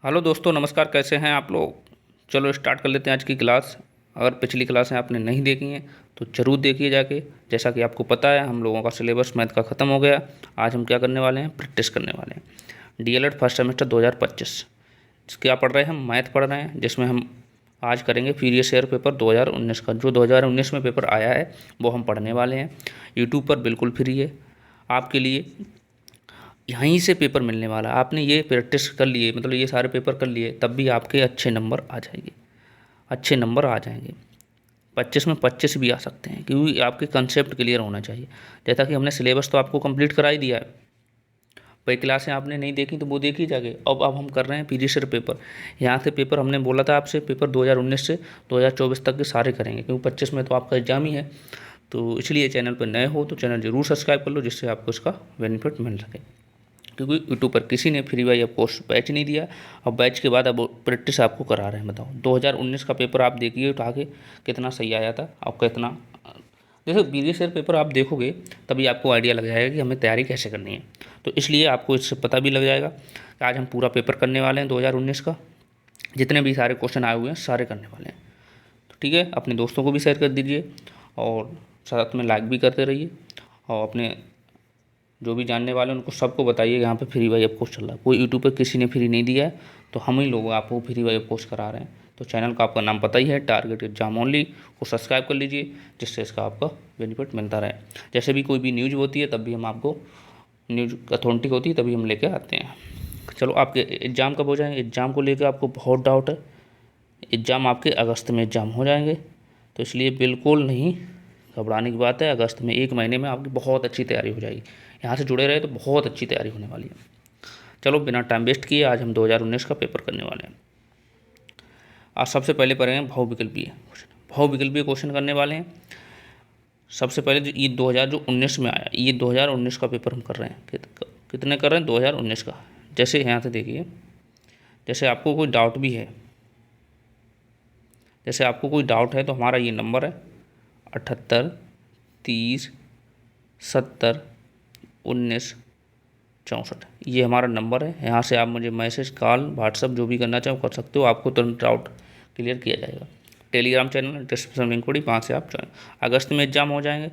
Hello दोस्तों, नमस्कार। कैसे हैं आप लोग? चलो स्टार्ट कर लेते हैं आज की क्लास। अगर पिछली क्लासें आपने नहीं देखी हैं तो ज़रूर देखिए जाके। जैसा कि आपको पता है, हम लोगों का सिलेबस मैथ का ख़त्म हो गया। आज हम क्या करने वाले हैं? प्रैक्टिस करने वाले हैं। डीएलएड फर्स्ट सेमेस्टर 2025 क्या पढ़ रहे हैं? हम मैथ पढ़ रहे हैं, जिसमें हम आज करेंगे प्रीवियस ईयर पेपर 2019 का। जो 2019 में पेपर आया है वो हम पढ़ने वाले हैं। यूट्यूब पर बिल्कुल फ्री है आपके लिए, यहीं से पेपर मिलने वाला है। आपने ये प्रैक्टिस कर लिए, मतलब ये सारे पेपर कर लिए, तब भी आपके अच्छे नंबर आ जाएंगे। अच्छे नंबर आ जाएंगे। 25 में 25 भी आ सकते हैं, क्योंकि आपके कंसेप्ट क्लियर होना चाहिए। जैसा कि हमने सिलेबस तो आपको कंप्लीट करा ही दिया है। वही क्लासें आपने नहीं देखी तो वो देखी जाके। अब हम कर रहे हैं प्रीवियस ईयर पेपर। यहाँ से पेपर हमने बोला था आपसे, पेपर 2019 से 2024 तक के सारे करेंगे, क्योंकि 25 में तो आपका एग्जाम ही है। तो इसलिए चैनल पर नए हो तो चैनल ज़रूर सब्सक्राइब कर लो, जिससे आपको इसका बेनिफिट मिल सके। क्योंकि यूट्यूब पर किसी ने फ्री वाई कोर्स बैच नहीं दिया। और बैच के बाद अब प्रैक्टिस आपको करा रहे हैं। बताओ 2019 का पेपर आप देखिए उठा के, कितना सही आया था और कितना। जैसे प्रीवियस ईयर पेपर आप देखोगे तभी आपको आइडिया लग जाएगा कि हमें तैयारी कैसे करनी है। तो इसलिए आपको इससे पता भी लग जाएगा कि आज हम पूरा पेपर करने वाले हैं 2019 का। जितने भी सारे क्वेश्चन आए हुए हैं सारे करने वाले हैं। तो ठीक है, अपने दोस्तों को भी शेयर कर दीजिए और साथ में लाइक भी करते रहिए। और अपने जो भी जानने वाले हैं उनको सबको बताइए यहाँ पे फ्री वाई ऑफ कोर्स चल रहा है। कोई यूट्यूब पे किसी ने फ्री नहीं दिया है, तो हम ही लोग आपको फ्री वाई ऑफ कोर्स करा रहे हैं। तो चैनल का आपका नाम पता ही है, टारगेट एग्जाम ओनली, को सब्सक्राइब कर लीजिए, जिससे इसका आपका बेनिफिट मिलता रहे। जैसे भी कोई भी न्यूज़ होती है तब भी हम आपको, न्यूज़ अथॉरिटी होती है तभी हम लेके आते हैं। चलो, आपके एग्ज़ाम कब हो जाएंगे? एग्ज़ाम को लेकर आपको बहुत डाउट है। एग्ज़ाम आपके अगस्त में एग्ज़ाम हो जाएंगे, तो इसलिए बिल्कुल नहीं घबराने की बात है। अगस्त में 1 महीने में आपकी बहुत अच्छी तैयारी हो जाएगी। यहाँ से जुड़े रहे तो बहुत अच्छी तैयारी होने वाली है। चलो बिना टाइम वेस्ट किए आज हम 2019 का पेपर करने वाले हैं। आज सबसे पहले पढ़ेंगे बहुविकल्पीय क्वेश्चन। बहुविकल्पीय क्वेश्चन करने वाले हैं। सबसे पहले जो ये 2019 में आया, ये 2019 का पेपर हम कर रहे हैं। कितने कर रहे हैं? 2019 का। जैसे यहाँ से देखिए, जैसे आपको कोई डाउट भी है, जैसे आपको कोई डाउट है तो हमारा ये नंबर है 78 30 70 19 64। ये हमारा नंबर है। यहाँ से आप मुझे मैसेज, कॉल, व्हाट्सअप जो भी करना चाहो कर सकते हो। आपको तुरंत डाउट क्लियर किया जाएगा। टेलीग्राम चैनल डिस्क्रिप्शन लिंक पड़ी, वहाँ से आप ज्वाइन। अगस्त में एग्जाम हो जाएंगे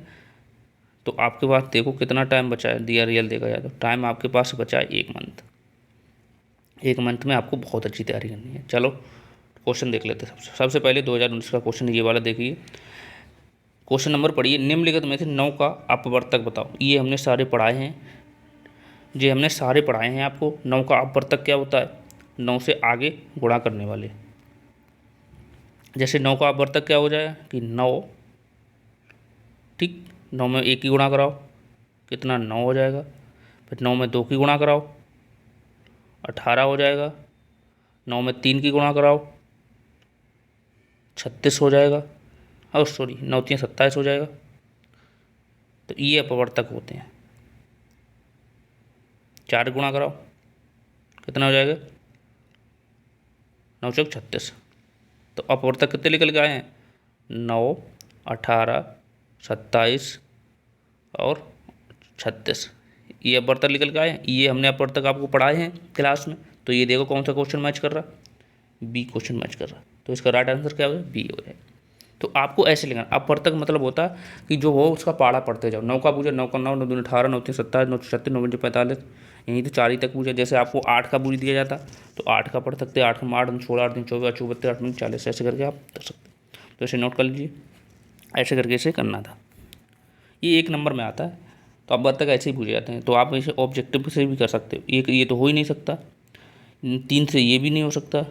तो आपके पास देखो कितना टाइम बचा है। दिया रियल देखा जाए तो टाइम आपके पास बचा है 1 मंथ। 1 मंथ में आपको बहुत अच्छी तैयारी करनी है। चलो क्वेश्चन देख लेते हैं। सबसे पहले 2019 का क्वेश्चन ये वाला देखिए। क्वेश्चन नंबर पढ़िए, निम्नलिखित में से 9 का अपवर्तक बताओ। ये हमने सारे पढ़ाए हैं, ये हमने सारे पढ़ाए हैं आपको। 9 का अपवर्तक क्या होता है? 9 से आगे गुणा करने वाले। जैसे 9 का अपवर्तक क्या हो जाएगा कि 9, ठीक, 9 में 1 की गुणा कराओ, कितना? 9 हो जाएगा। फिर 9 में 2 की गुणा कराओ, 18 हो जाएगा। 9 में 3 की गुणा कराओ, 36 हो जाएगा। और सॉरी, 9 3 27 हो जाएगा। तो ये अपवर्तक होते हैं। 4 गुणा कराओ, कितना हो जाएगा? 9 चौक 36। तो अपवर्तक कितने निकल के आए हैं? 9, 18, 27 और 36। ये अपवर्तक निकल के आए हैं। ये हमने अपवर्तक आपको पढ़ाए हैं क्लास में। तो ये देखो कौन सा क्वेश्चन मैच कर रहा है? बी क्वेश्चन मैच कर रहा है। तो इसका राइट आंसर क्या हो जाए? बी हो जाए। तो आपको ऐसे लिखना। अपवर्तक मतलब होता है कि जो हो उसका पाड़ा पढ़ते जाओ। 9 का पूछा, 9 का 9, 9 दूनी 18, 9 3 27, 9 36, 9 5 45, यहीं तो 4 ही तक पूछा। जैसे आपको 8 का पूछ दिया जाता तो 8 का पढ़ सकते हैं। 8 में 8 16, 8 24, 8 32, 8 40, ऐसे करके आप कर सकते हैं। तो इसे नोट कर लीजिए, ऐसे करके इसे करना था। ये 1 नंबर में आता है। तो अपवर्तक ऐसे ही पूछे जाते हैं। तो आप इसे ऑब्जेक्टिव से भी कर सकते हो। एक ये तो हो ही नहीं सकता, 3 से ये भी नहीं हो सकता,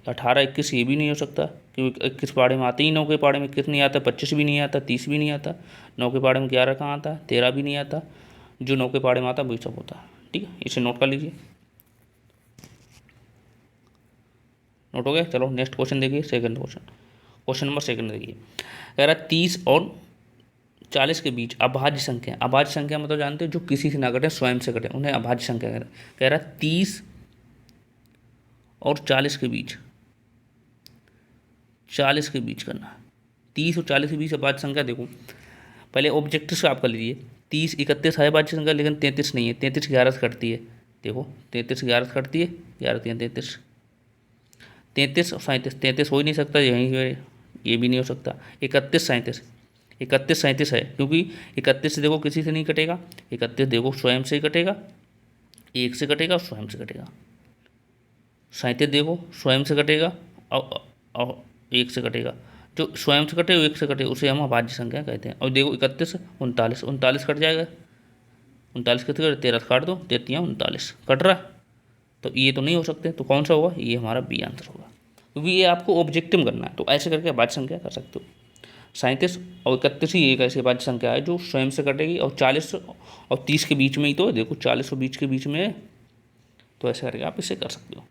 18 21 ये भी नहीं हो सकता, क्योंकि 21 पाड़े में आते ही, 9 के पाड़े में 21 नहीं आता, 25 भी नहीं आता, 30 भी नहीं आता, 9 के पाड़े में 11 कहाँ आता है, 13 भी नहीं आता। जो 9 के पाड़े में आता है वही सब होता है। ठीक है, इसे नोट कर लीजिए। नोट हो गया। चलो नेक्स्ट क्वेश्चन देखिए, second question. Question number second देखिए, कह रहा है 30 और 40 के बीच अभाज्य संख्या। अभाज्य संख्या मतलब जानते हो, जो किसी से ना घटे, स्वयं से घटे, उन्हें अभाज्य संख्या कह रहा है 30 और 40 के बीच, 40 के बीच करना है। 30 और 40 के बीच अभाज्य संख्या। देखो पहले ऑब्जेक्टिव से आप कर लीजिए। 30 31 है अभाज्य संख्या, लेकिन 33 नहीं है। 33 11 से कटती है। देखो 33 11 से कटती है, 11 3 33। 33 और 37, 33 हो ही नहीं सकता, यहीं ये भी नहीं हो सकता। 31 37, 31 37 है, क्योंकि 31 से देखो किसी से नहीं कटेगा, 31 देखो स्वयं से ही कटेगा, एक से कटेगा, स्वयं से कटेगा। 37 देखो स्वयं से कटेगा और एक से कटेगा, जो स्वयं से कटे एक से कटे उसे हम अभाज्य संख्या कहते हैं। और देखो 31 39, 39 कट जाएगा, 39 कितने कटे, 13 काट दो, 33 39 कट रहा, तो ये तो नहीं हो सकते, तो कौन सा होगा, ये हमारा बी आंसर होगा, क्योंकि ये आपको ऑब्जेक्टिव करना है। तो ऐसे करके अभाज्य संख्या कर सकते हो। 37 और 31 ही एक ऐसी अभाज्य संख्या है जो स्वयं से कटेगी, और 40 और 30 के बीच में ही तो है, देखो 40 और 20 के बीच में है, तो ऐसे करके आप इसे कर सकते हो,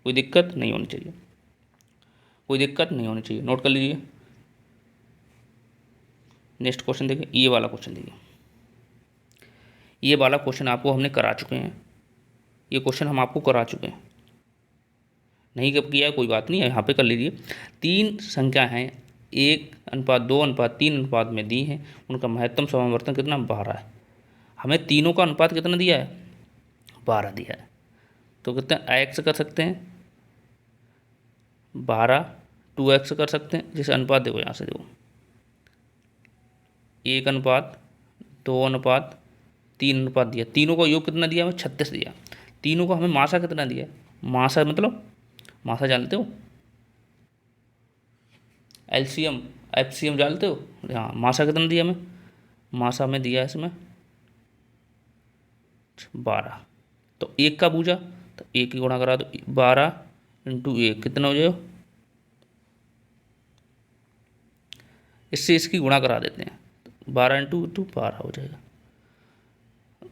कोई दिक्कत नहीं होनी चाहिए, कोई दिक्कत नहीं होनी चाहिए। नोट कर लीजिए। नेक्स्ट क्वेश्चन देखिए, ये वाला क्वेश्चन देखिए, ये वाला क्वेश्चन आपको हमने करा चुके हैं, ये क्वेश्चन हम आपको करा चुके हैं, नहीं कब किया है कोई बात नहीं है, यहाँ पे कर लीजिए। 3 संख्या हैं 1:2:3 में दी हैं, उनका महत्तम समावर्तन कितना 12 है। हमें तीनों का अनुपात कितना दिया है, 12 दिया है, तो कितना x कर सकते हैं 12, 2x कर सकते हैं, जैसे अनुपात देखो यहाँ से देखो 1:2:3 दिया, तीनों का योग कितना दिया हमें 36 दिया, तीनों का हमें मासा कितना दिया, मासा मतलब मासा जानते हो, एलसीएम एफसीएम जानते हो, हाँ मासा कितना दिया हमें, मासा में दिया है इसमें 12, तो एक का पूजा तो एक ही गुणा करा दो, 12 × 1 कितना हो जाएगा, इससे इसकी गुणा करा देते हैं, 12 × 12 हो जाएगा,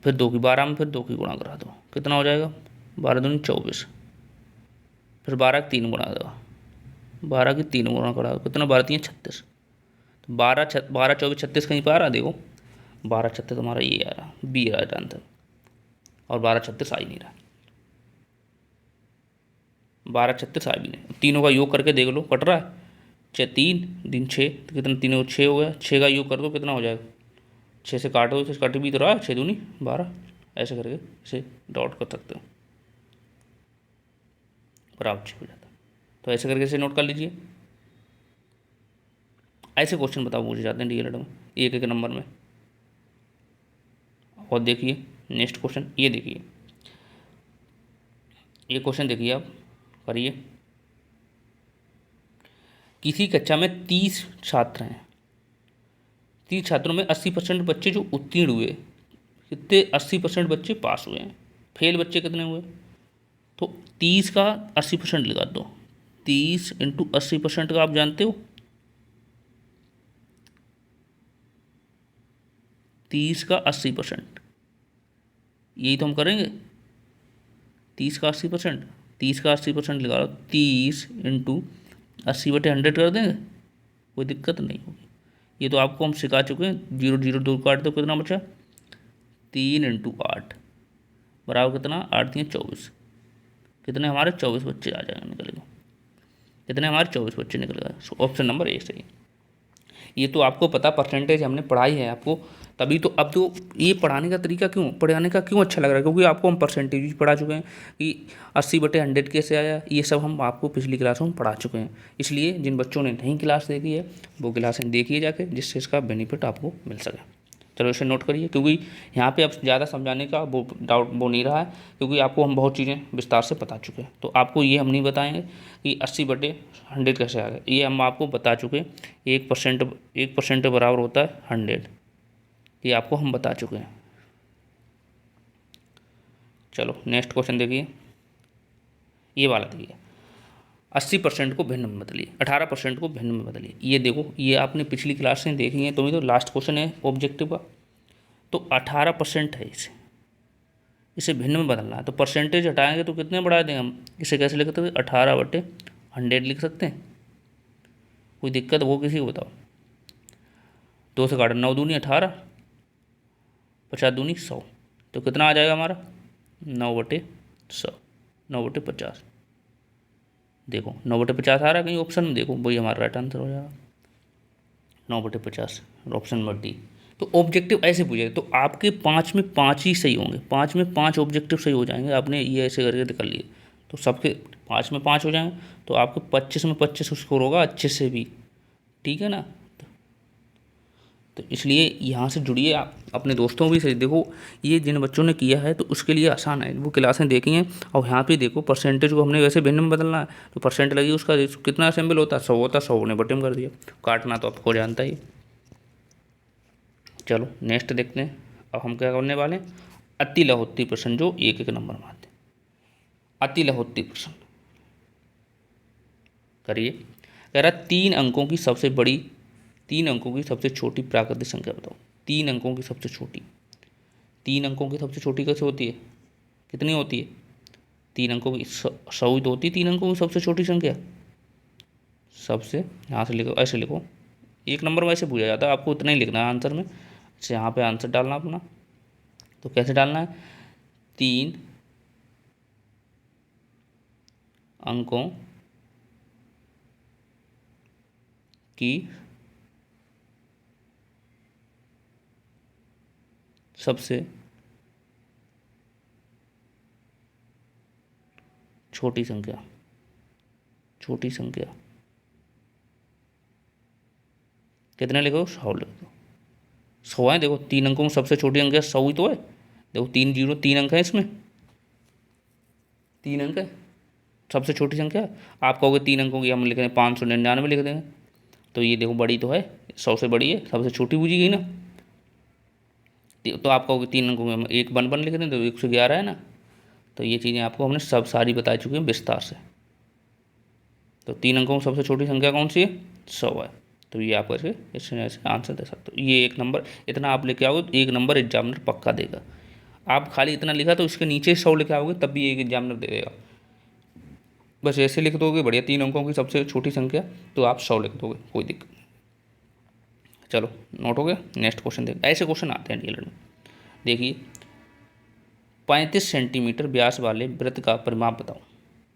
फिर 2 की 12 में फिर 2 की गुणा करा दो, कितना हो जाएगा 12 दूनी 24, फिर 12 की 3 गुणा दो, 12 की 3 गुणा करा दो, कितना 12 3 36, तो 12 24 36 कहीं पर आ रहा, देखो 12 36 तुम्हारा ये आ रहा, बी राइट आंसर, और 12 36 आ ही नहीं रहा, 12 36 आ भी नहीं, तीनों का योग करके देख लो कट रहा है, 3 दिन 6, तो कितना तीनों 6 हो गया, 6 का योग कर दो कितना हो जाएगा, 6 से काटो, इसे कट भी तो रहा है, 6 दूनी 12, ऐसे करके इसे डॉट कर सकते हो, बराबर 6 हो जाता है, तो ऐसे करके इसे नोट कर लीजिए। ऐसे क्वेश्चन बताओ पूछे जाते हैं डीएलएड में एक एक नंबर में। और देखिए नेक्स्ट क्वेश्चन, ये देखिए, ये क्वेश्चन देखिए आप करिए। किसी कक्षा में 30 छात्र हैं, 30 छात्रों में 80% बच्चे जो उत्तीर्ण हुए, कितने 80% बच्चे पास हुए हैं, फेल बच्चे कितने हुए, तो 30 का 80% लगा दो, 30 × 80% का आप जानते हो, 30 का 80%, यही तो हम करेंगे, 30 का 80%, 30 का 80% लगा लो, 30 × 80/100 कर देंगे, कोई दिक्कत नहीं होगी, ये तो आपको हम सिखा चुके हैं, 0 0 2 काट दो, कितना बचा 3 × 8 बराबर कितना 8 3 24, कितने हमारे 24 बच्चे आ जाएंगे निकलेंगे, कितने हमारे 24 बच्चे निकल गए, ऑप्शन नंबर ए सही। ये तो आपको पता परसेंटेज हमने पढ़ाई है आपको, तभी तो अब तो ये पढ़ाने का तरीका पढ़ाने का क्यों अच्छा लग रहा है, क्योंकि आपको हम परसेंटेज पढ़ा चुके हैं कि 80/100 कैसे आया, ये सब हम आपको पिछली क्लासों में पढ़ा चुके हैं। इसलिए जिन बच्चों ने नहीं क्लास देखी है वो क्लासें देखिए जाके, जिससे इसका बेनिफिट आपको मिल सके। चलो इसे नोट करिए, क्योंकि यहाँ पे अब ज़्यादा समझाने का वो डाउट वो नहीं रहा है, क्योंकि आपको हम बहुत चीज़ें विस्तार से बता चुके हैं। तो आपको ये हम नहीं बताएंगे कि 80/100 कैसे आ गए, ये हम आपको बता चुके हैं। 1% के बराबर होता है 100, ये आपको हम बता चुके हैं। चलो नेक्स्ट क्वेश्चन देखिए, ये वाला देखिए, 80% को भिन्न में बदलिए, 18% को भिन्न में बदलिए। ये देखो, ये आपने पिछली क्लास में देखी है, तो ये तो लास्ट क्वेश्चन है ऑब्जेक्टिव का। तो 18% है, इसे भिन्न में बदलना है, तो परसेंटेज हटाएंगे तो कितने बढ़ा देंगे हम, इसे कैसे लिख सकते हैं 18/100 लिख सकते हैं, कोई दिक्कत वो किसी को बताओ। 2 से काटो, 9 दूनी 18, 50 दूनी 100, तो कितना आ जाएगा हमारा 9/100, 9/50। देखो 9/50 आ रहा है कहीं ऑप्शन में, देखो वही हमारा राइट आंसर हो जाएगा 9/50, ऑप्शन नंबर डी। तो ऑब्जेक्टिव ऐसे पूछे तो आपके 5 में 5 ही सही होंगे, 5 में 5 ऑब्जेक्टिव सही हो जाएंगे, आपने ये ऐसे करके कर लिए तो सबके 5 में 5 हो जाएंगे, तो आपको 25 में 25 स्कोर होगा अच्छे से भी, ठीक है ना। तो इसलिए यहाँ से जुड़िए, आप अपने दोस्तों भी से देखो, ये जिन बच्चों ने किया है तो उसके लिए आसान है, वो क्लासें देखी हैं। और यहाँ पे देखो परसेंटेज को हमने वैसे भिन्न में बदलना है, तो परसेंट लगी उसका कितना असेंबल होता है, 100 होता है, 100 ने बटे में कर दिया, काटना तो आपको जानता ही। चलो नेक्स्ट देखते हैं। अब हम क्या करने वाले हैं, अति लाहोत्ती प्रश्न जो 1-1 नंबर में आते हैं। अति लाहोत्ती प्रश्न करिए। कह रहा 3 अंकों की सबसे बड़ी, 3 अंकों की सबसे छोटी प्राकृतिक संख्या बताओ। 3 अंकों की सबसे छोटी, 3 अंकों की सबसे छोटी कैसे होती है, कितनी होती है, 3 अंकों की 100 ही तो होती है 3 अंकों की सबसे छोटी संख्या। सबसे यहाँ से लिखो, ऐसे लिखो, 1 नंबर में ऐसे पूछा जाता है, आपको इतना ही लिखना है आंसर में। अच्छा यहाँ पे आंसर डालना अपना, तो कैसे डालना है, 3 अंकों की सबसे छोटी संख्या, छोटी संख्या कितने लिखो, 100 लिख दो, 100 है। देखो 3 अंकों में सबसे छोटी संख्या 100 ही तो है, देखो 3 0 3 अंक है इसमें, 3 अंक है सबसे छोटी संख्या। आप कहोगे 3 अंकों की हम लिख रहे हैं 599 लिख देंगे, तो ये देखो बड़ी तो है, 100 से बड़ी है, सबसे छोटी पूछी गई ना। तो आप कहोगे 3 अंकों में हम 1 1 1 लिख दें, तो 111 है ना। तो ये चीज़ें आपको हमने सब सारी बता चुकी हैं विस्तार से। तो 3 अंकों में सबसे छोटी संख्या कौन सी है, 100 है। तो ये आप ऐसे ऐसे आंसर दे सकते हो। ये 1 नंबर, इतना आप लेके आओगे तो 1 नंबर एग्जामिनर पक्का देगा। आप खाली इतना लिखा तो इसके नीचे 100 लेके आओगे तब भी एक एग्जामिनर दे देगा। बस ऐसे लिख दोगे बढ़िया, 3 अंकों की सबसे छोटी संख्या, तो आप 100 लिख दोगे, कोई दिक्कत नहीं। चलो नोट हो गया। नेक्स्ट क्वेश्चन देख, ऐसे क्वेश्चन आते हैं डीएलएड में। देखिए 35 सेंटीमीटर व्यास वाले वृत्त का परिमाप बताओ।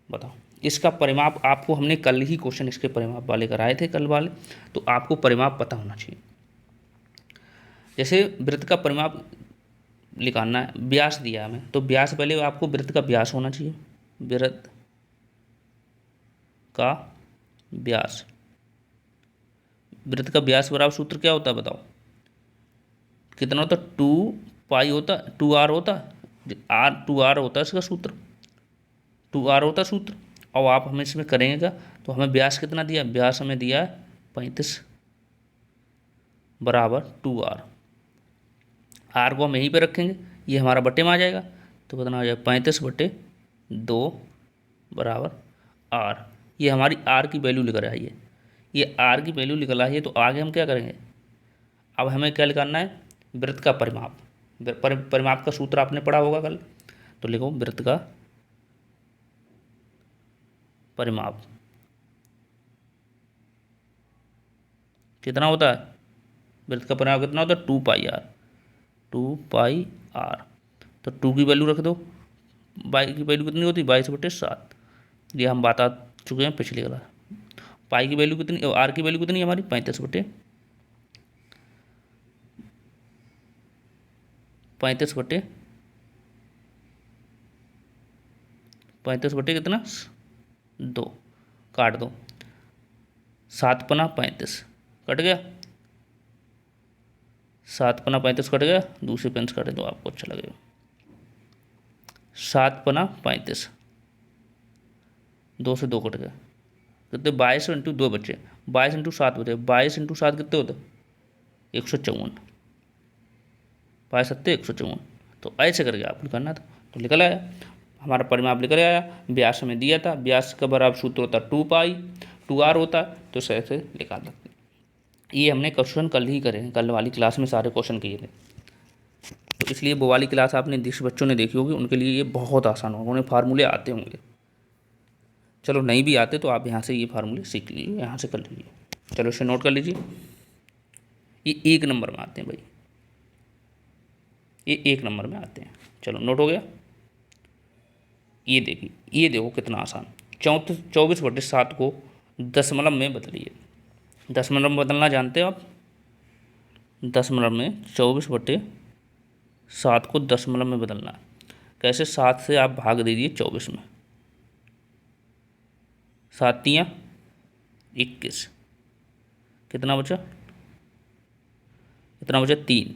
बताओ इसका परिमाप, आपको हमने कल ही क्वेश्चन इसके परिमाप वाले कराए थे कल वाले, तो आपको परिमाप पता होना चाहिए। जैसे वृत्त का परिमाप निकालना है, व्यास दिया है हमें, तो व्यास पहले आपको वृत्त का व्यास होना चाहिए, वृत्त का व्यास, वृत्त का व्यास बराबर सूत्र क्या होता है बताओ, कितना होता है, 2 पाई होता है, 2r होता है, आर 2r होता है इसका सूत्र, 2r होता है सूत्र। और आप हमें इसमें करेंगे क्या, तो हमें व्यास कितना दिया, व्यास हमें दिया है 35 बराबर 2r, आर को हम यहीं पे रखेंगे, ये हमारा बटे में आ जाएगा, तो कितना आ जाएगा 35 बटे 2 बराबर आर। ये हमारी आर की वैल्यू निकल आई है, ये आर की वैल्यू निकल आई है। तो आगे हम क्या करेंगे, अब हमें क्या निकालना है, वृत्त का परिमाप। परिमाप का सूत्र आपने पढ़ा होगा कल, तो लिखो वृत्त का परिमाप कितना होता है, वृत्त का परिमाप कितना होता है, 2 पाई आर, 2 पाई आर। तो 2 की वैल्यू रख दो, पाई की वैल्यू कितनी होती है, 22 बटे 7, ये हम बता चुके हैं पिछली क्लास। पाई की वैल्यू कितनी, आर की वैल्यू कितनी है हमारी, 35 बटे 35 बटे कितना 2, काट दो, 7 पना 35 कट गया, 7 पना 35 कट गया, दूसरी पेन से काटे दो आपको अच्छा लगेगा, 7 पना 35, 2 से 2 कट गया, कितने 22 इंटू 2 बचे, 22 इंटू 7 बचे, 22 इंटू 7 कितने होते, 154, 22 154। तो ऐसे करके आपको करना था, तो निकल आया हमारा परिमाप, निकल आया। व्यास हमें दिया था, व्यास का बराबर सूत्र होता 2 पाई, 2r होता, तो इसे ऐसे निकाल सकते। ये हमने क्वेश्चन कल ही करे हैं, कल वाली क्लास में सारे क्वेश्चन किए थे, तो इसलिए वो वाली क्लास आपने जिस बच्चों ने देखी होगी उनके लिए ये बहुत आसान होगा, उन्हें फार्मूले आते होंगे। चलो नहीं भी आते तो आप यहाँ से ये फार्मूले सीख लीजिए, यहाँ से कर लीजिए। चलो इसे नोट कर लीजिए, ये 1 नंबर में आते हैं भाई, ये 1 नंबर में आते हैं। चलो नोट हो गया। ये देखिए, ये देखो कितना आसान, 24 बटे 7 को दशमलव में बदलिए। दशमलव में बदलना जानते हो आप, दशमलव में 24 बटे 7 को दशमलव में बदलना है। कैसे, 7 से आप भाग दीजिए 24 में, सात तियाँ 21, कितना बचा, कितना बचा 3,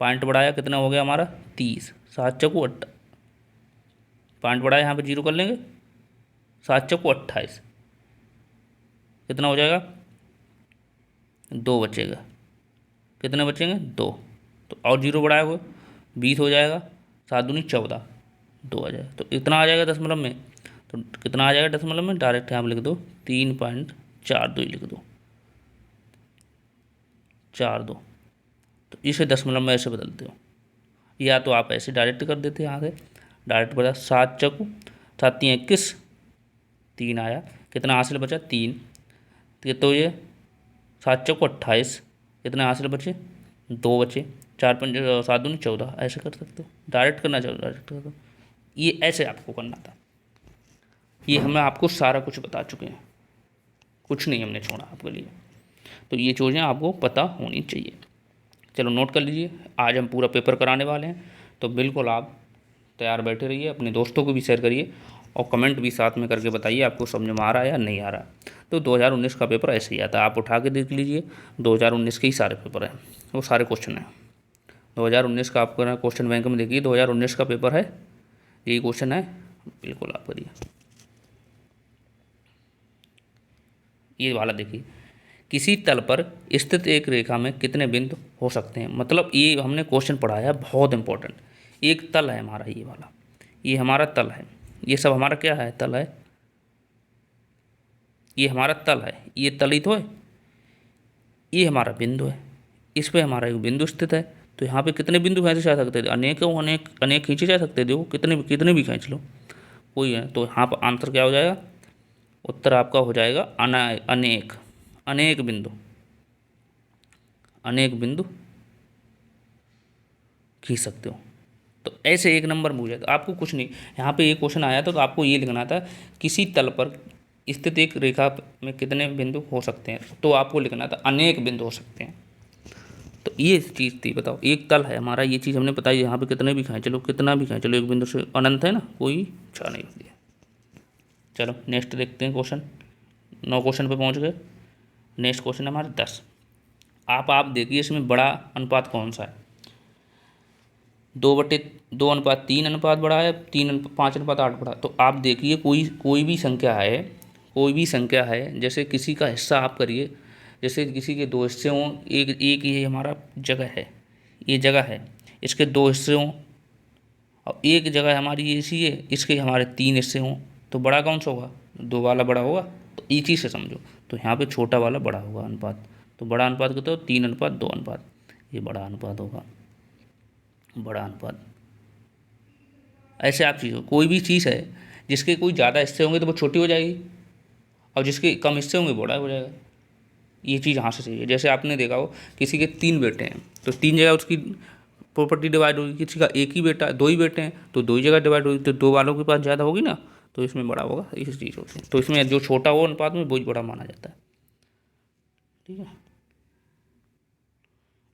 पॉइंट बढ़ाया कितना हो गया हमारा 30, सात चौको 8, पॉइंट बढ़ाया यहाँ पे जीरो कर लेंगे, सात चौको 28, कितना हो जाएगा 2 बचेगा, कितने बचेंगे 2, तो और जीरो बढ़ाया हुआ 20 हो जाएगा, सात दूनी 14, 2 आ जाएगा, तो इतना आ जाएगा दशमलव में, तो कितना आ जाएगा दशमलव में, डायरेक्ट यहाँ पे लिख दो 3.42 लिख दो, 4.2, तो इसे दशमलव में ऐसे बदलते हो, या तो आप ऐसे डायरेक्ट कर देते यहाँ से, डायरेक्ट बचा सात चौको सात तियाँ 21, 3 आया, कितना हासिल बचा 3, तो ये सात चौको 28, कितने हासिल बचे 2 बचे, चार पंच सात दूनी 14, ऐसे कर सकते हो, डायरेक्ट करना चाहो डायरेक्ट कर दो, ये ऐसे आपको करना था। ये हमें आपको सारा कुछ बता चुके हैं, कुछ नहीं हमने छोड़ा आपके लिए, तो ये चीज़ें आपको पता होनी चाहिए। चलो नोट कर लीजिए, आज हम पूरा पेपर कराने वाले हैं, तो बिल्कुल आप तैयार बैठे रहिए, अपने दोस्तों को भी शेयर करिए और कमेंट भी साथ में करके बताइए आपको समझ में आ रहा है या नहीं आ रहा। तो 2019 का पेपर ऐसे ही आता है, आप उठा के देख लीजिए, 2019 के ही सारे पेपर हैं, वो सारे क्वेश्चन हैं 2019 का। आपको ना क्वेश्चन बैंक में देखिए 2019 का पेपर है, यही क्वेश्चन है, बिल्कुल आप करिए। ये वाला देखिए, किसी तल पर स्थित एक रेखा में कितने बिंदु हो सकते हैं, मतलब ये हमने क्वेश्चन पढ़ा है बहुत इंपॉर्टेंट। एक तल है हमारा, ये वाला, ये हमारा तल है, ये सब हमारा क्या है, तल है, ये हमारा तल है, ये तल ही तो है, ये हमारा बिंदु है, इस पे हमारा एक बिंदु स्थित है, तो यहाँ पे कितने बिंदु खींचे जा सकते थे, अनेक अनेक खींचे जा सकते थे, वो कितने भी खींच लो कोई है, तो यहाँ पर आंसर क्या हो जाएगा, उत्तर आपका हो जाएगा अनेक, अनेक बिंदु, अनेक बिंदु खींच सकते हो। तो ऐसे एक नंबर में हो जाए, तो आपको कुछ नहीं, यहाँ पे ये क्वेश्चन आया था तो आपको ये लिखना था किसी तल पर स्थित एक रेखा में कितने बिंदु हो सकते हैं, तो आपको लिखना था अनेक बिंदु हो सकते हैं। तो ये चीज़ थी, बताओ एक तल है हमारा, ये चीज़ हमने बताई, यहाँ पे कितने भी खाएं चलो, कितना भी खाएं चलो, एक बिंदु से अनंत है ना, कोई छा नहीं होती है। चलो नेक्स्ट देखते हैं क्वेश्चन, 9 क्वेश्चन पे पहुँच गए। नेक्स्ट क्वेश्चन है हमारा 10। आप देखिए इसमें बड़ा अनुपात कौन सा है, 2/2 अनुपात बड़ा है, 5/8 बड़ा। तो आप देखिए कोई भी संख्या है, कोई भी संख्या है, जैसे किसी का हिस्सा आप करिए, जैसे किसी के दो हिस्से हों, एक ये हमारा जगह है, ये जगह है, इसके दो हिस्से हों, और एक जगह हमारी ये इसी है, इसके हमारे 3 हिस्से हों, तो बड़ा कौन सा होगा, 2 वाला बड़ा होगा। तो एक ही से समझो, तो यहाँ पे छोटा वाला बड़ा होगा अनुपात, तो बड़ा अनुपात कितना हो, 3:2 अनुपात, ये बड़ा अनुपात होगा, बड़ा अनुपात। ऐसे आप चीज़, कोई भी चीज़ है जिसके कोई ज़्यादा हिस्से होंगे तो वो छोटी हो जाएगी, और जिसके कम हिस्से होंगे बड़ा हो जाएगा। ये चीज़ यहाँ से चाहिए, जैसे आपने देखा हो किसी के 3 बेटे हैं, तो 3 जगह उसकी प्रॉपर्टी डिवाइड होगी, किसी का एक ही बेटा, 2 ही बेटे हैं तो 2 ही जगह डिवाइड होगी, तो 2 वालों के पास ज़्यादा होगी ना, तो इसमें बड़ा होगा, इस चीज़ होती है। तो इसमें जो छोटा हो अनुपात में वही बड़ा माना जाता है, ठीक है।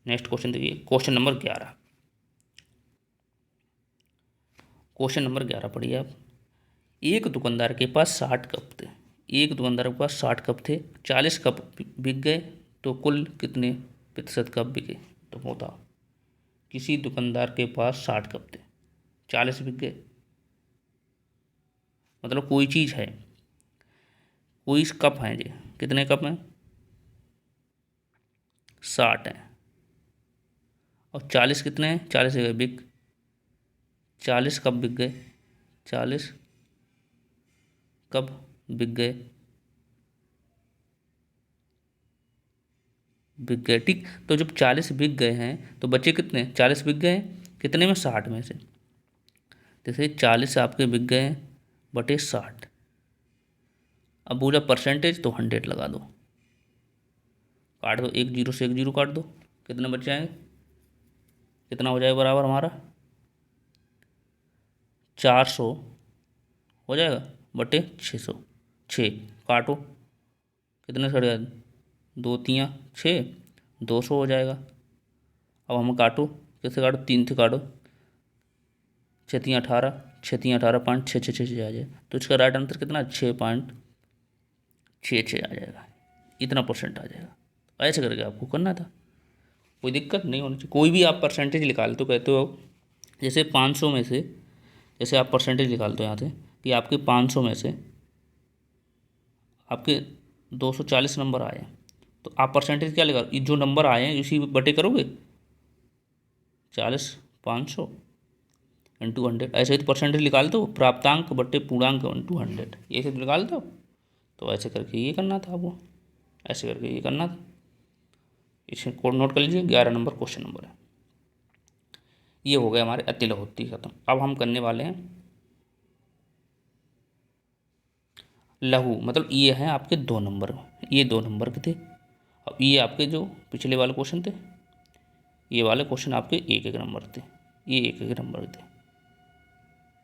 नेक्स्ट क्वेश्चन देखिए, क्वेश्चन नंबर 11। क्वेश्चन नंबर 11 पढ़िए आप। एक दुकानदार के पास 60 कप थे, एक दुकानदार के पास 60 कप थे, 40 कप बिक गए, तो कुल कितने प्रतिशत कप बिके, तो बताओ। किसी दुकानदार के पास 60 कप थे, 40 बिक गए, मतलब कोई चीज़ है, कोई कप हैं जी, कितने कप हैं 60 हैं, और 40 कितने हैं, 40 बिक, 40 कप बिक गए, 40 कप बिक गए, बिक गए, ठीक। तो जब 40 बिक गए हैं तो बचे कितने, 40 बिक गए हैं कितने में, 60 में से, जैसे 40 आपके बिक गए हैं बटे 60, अब बोला परसेंटेज तो 100 लगा दो, काट दो, एक जीरो से एक जीरो काट दो, कितने बच जाएंगे, कितना हो जाएगा बराबर हमारा 400 हो जाएगा बटे 600, 6 काटो, कितने सड़ गया, 2 तियाँ 6, 200 हो जाएगा। अब हम काटो, कैसे काटो, 3 से काटो, 6 तियाँ 18, 6 18.666 आ जाए, तो इसका राइट आंसर कितना 6.66 आ जाएगा, इतना परसेंट आ जाएगा। ऐसे करके आपको करना था, कोई दिक्कत नहीं होनी चाहिए। कोई भी आप परसेंटेज निकालते हो, कहते हो जैसे 500 में से, जैसे आप परसेंटेज निकालते हो यहाँ से कि आपके 500 में से आपके 240 नंबर आए, तो आप परसेंटेज क्या लगा, जो नंबर आए हैं इसी बटे करोगे 40 500 इंटू 100, ऐसे ही तो परसेंटेज निकालते हो, प्राप्तांक बटे पूर्णांक इंटू 100, ये सब निकालते हो। तो ऐसे करके ये करना था आपको, ऐसे करके ये करना था। इसे कोड नोट कर लीजिए, 11 नंबर क्वेश्चन नंबर है। ये हो गया हमारे अतिलहोत्री खत्म। अब हम करने वाले हैं लघु, मतलब ये हैं आपके 2 नंबर, ये 2 नंबर के थे। अब ये आपके जो पिछले वाले क्वेश्चन थे, ये वाले क्वेश्चन आपके 1 1 नंबर थे, ये 1 1 नंबर के थे,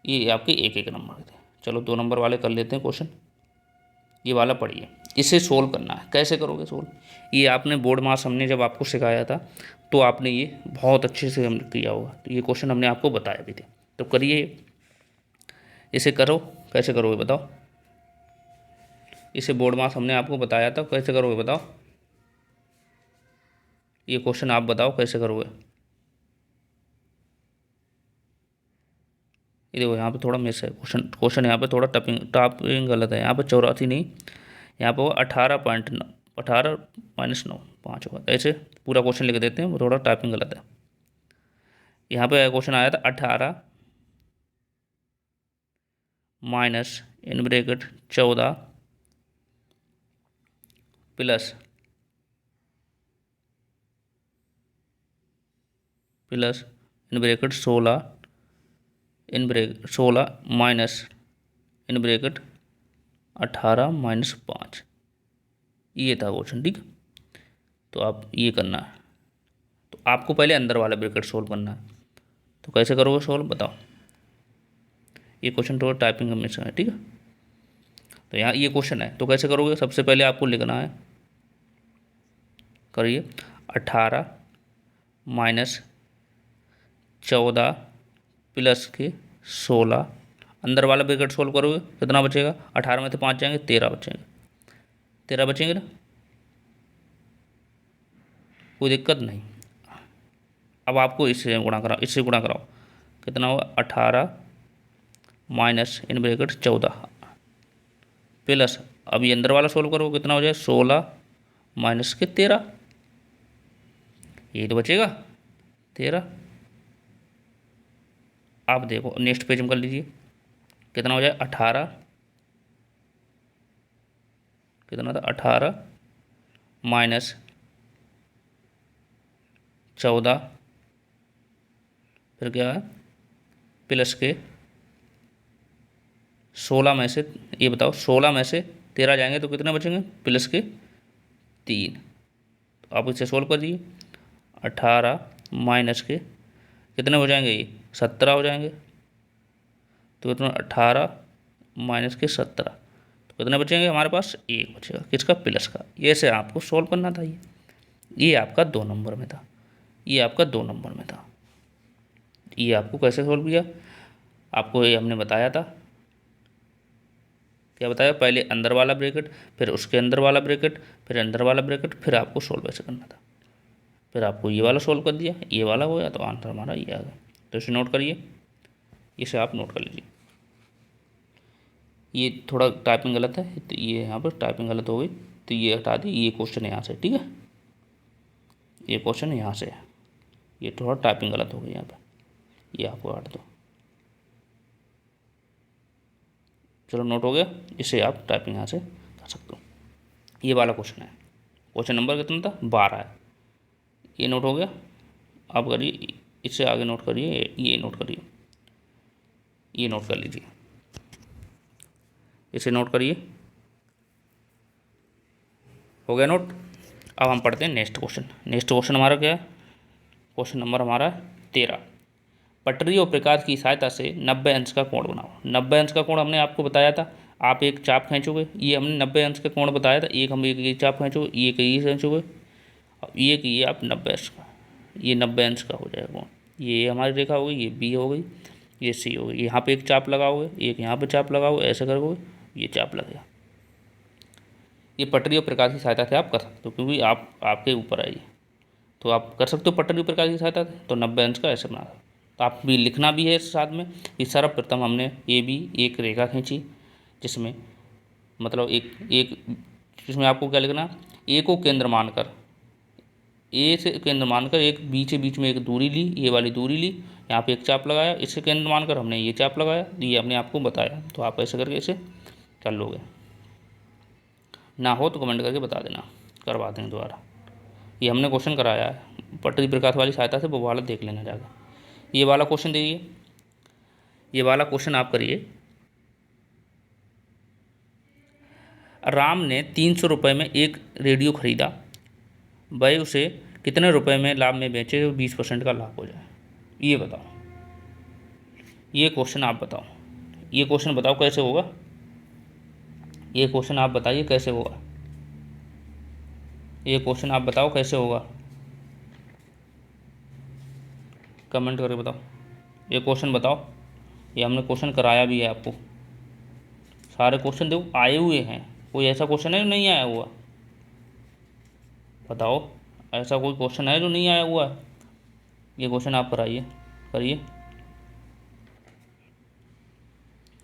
ये आपके 1 1 नंबर के थे। चलो 2 नंबर वाले कर लेते हैं क्वेश्चन। ये वाला पढ़िए, इसे सोल्व करना है। कैसे करोगे सोल्व, ये आपने बोर्ड मास हमने जब आपको सिखाया था तो आपने ये बहुत अच्छे से हमने किया होगा, तो ये क्वेश्चन हमने आपको बताया भी थे। तो करिए, इसे करो, कैसे करोगे बताओ। इसे बोर्ड मास हमने आपको बताया था, कैसे करोगे बताओ। ये क्वेश्चन आप बताओ कैसे करोगे। ये देखो यहाँ पे थोड़ा मिस है क्वेश्चन यहाँ पे थोड़ा टाइपिंग गलत है। यहाँ पे 84 नहीं, यहाँ पे वो 18.9, 18 माइनस 9 5 होगा। ऐसे पूरा क्वेश्चन लिख देते हैं, वो थोड़ा टाइपिंग गलत है। यहाँ पे क्वेश्चन आया था 18 minus in bracket 14 plus in bracket 16 minus in bracket 18 minus 5, ये था क्वेश्चन। ठीक है, तो आप ये करना है, तो आपको पहले अंदर वाला ब्रैकेट सोल्व करना है। तो कैसे करोगे सोल्व बताओ। ये क्वेश्चन थोड़ा टाइपिंग में मिस है, ठीक है। तो यहाँ ये क्वेश्चन है, तो कैसे करोगे, सबसे पहले आपको लिखना है, करिए 18 माइनस 14 प्लस के 16, अंदर वाला ब्रैकेट सोल्व करोगे कितना बचेगा, 18 में से 5 जाएंगे 13 बचेंगे, 13 बचेंगे ना, कोई दिक्कत नहीं। अब आपको इससे गुणा कराओ, इससे गुणा कराओ, कितना होगा 18 माइनस इन ब्रैकेट 14 प्लस, अब ये अंदर वाला सोल्व करो कितना हो जाए 16 माइनस के 13, ये तो बचेगा 13। आप देखो नेक्स्ट पेज में कर लीजिए, कितना हो जाए 18, कितना था 18 माइनस 14, फिर क्या है प्लस के 16 में से, ये बताओ 16 में से 13 जाएंगे तो कितने बचेंगे प्लस के 3। तो आप इसे सोल्व कर दिए, 18 माइनस के कितने हो जाएंगे, ये 17 हो जाएंगे। तो कितना 18 माइनस के 17, तो कितने बचेंगे हमारे पास, 1 बचेगा, किसका प्लस का। ये से आपको सोल्व करना था। ये आपका 2 नंबर में था, ये आपका 2 नंबर में था। ये आपको कैसे सोल्व किया, आपको ये हमने बताया था, क्या बताया, पहले अंदर वाला ब्रैकेट, फिर उसके अंदर वाला ब्रैकेट, फिर अंदर वाला ब्रैकेट, फिर आपको सोल्व ऐसे करना था। फिर आपको ये वाला सोल्व कर दिया, ये वाला हो गया, तो आंसर हमारा ये आ गया। तो इसे नोट करिए, इसे आप नोट कर लीजिए। ये थोड़ा टाइपिंग गलत है, तो ये यहाँ पर टाइपिंग गलत हो गई, तो ये हटा दी, ये क्वेश्चन यहाँ से, ठीक है, ये क्वेश्चन यहाँ से है, ये थोड़ा टाइपिंग गलत हो गई यहाँ पर, ये आपको हटा दो। चलो नोट हो गया, इसे आप टाइपिंग यहाँ से कर सकते हो। ये वाला क्वेश्चन है, क्वेश्चन नंबर कितना था 12 है, ये नोट हो गया। आप करिए, इससे आगे नोट करिए, ये नोट करिए, ये नोट कर लीजिए, इसे नोट करिए, हो गया नोट। अब हम पढ़ते हैं नेक्स्ट क्वेश्चन। नेक्स्ट क्वेश्चन हमारा क्या है, क्वेश्चन नंबर हमारा 13, पटरी और प्रकाश की सहायता से 90 अंश का कोण बनाओ। 90 अंश का कोण हमने आपको बताया था, आप एक चाप खींचोगे, ये हमने 90 अंश का कोण बताया था, एक हम एक चाप खींचोगे, ये कहीं खींचोगे, ये कि ये आप 90 अंश का, ये 90 अंश का हो जाएगा कोण। ये हमारी रेखा हो गई, ये बी हो गई, ये सी हो गई। यहाँ पे एक चाप लगाओगे, एक यहाँ पे चाप लगाओगे, ऐसे करोगे, ये चाप लगेगा। ये पटरी और प्रकाश की सहायता से आप कर सकते हो, क्योंकि आप आपके ऊपर आइए तो आप कर सकते हो पटरी और प्रकाश की सहायता से। तो 90 अंश का ऐसे बना, तो आप भी लिखना भी है साथ में कि सर्वप्रथम हमने ए बी एक रेखा खींची, जिसमें मतलब एक एक जिसमें आपको क्या लिखना, ए को केंद्र मानकर, ए से केंद्र मानकर एक बी से बीच में एक दूरी ली, ये वाली दूरी ली, यहाँ पे एक चाप लगाया, इससे केंद्र मानकर हमने ये चाप लगाया, ये अपने आपको बताया। तो आप ऐसे करके इसे कर लोगे, ना हो तो कमेंट करके बता देना, करवा देंगे दोबारा। ये हमने क्वेश्चन कराया है पटरी प्रकाश वाली सहायता से, वो वाला देख लेना जाकर। ये वाला क्वेश्चन देखिए, ये वाला क्वेश्चन आप करिए। राम ने 300 रुपये में एक रेडियो खरीदा, वह उसे कितने रुपए में लाभ में बेचे तो 20% का लाभ हो जाए, ये बताओ। ये क्वेश्चन आप बताओ, ये क्वेश्चन बताओ कैसे होगा, ये क्वेश्चन आप बताइए कैसे होगा, ये क्वेश्चन आप बताओ कैसे होगा, कमेंट करके बताओ। ये क्वेश्चन बताओ, ये हमने क्वेश्चन कराया भी है आपको, सारे क्वेश्चन देखो आए हुए हैं, कोई ऐसा क्वेश्चन है जो नहीं आया हुआ, बताओ ऐसा कोई क्वेश्चन है जो नहीं आया हुआ है। ये क्वेश्चन आप कराइए, करिए,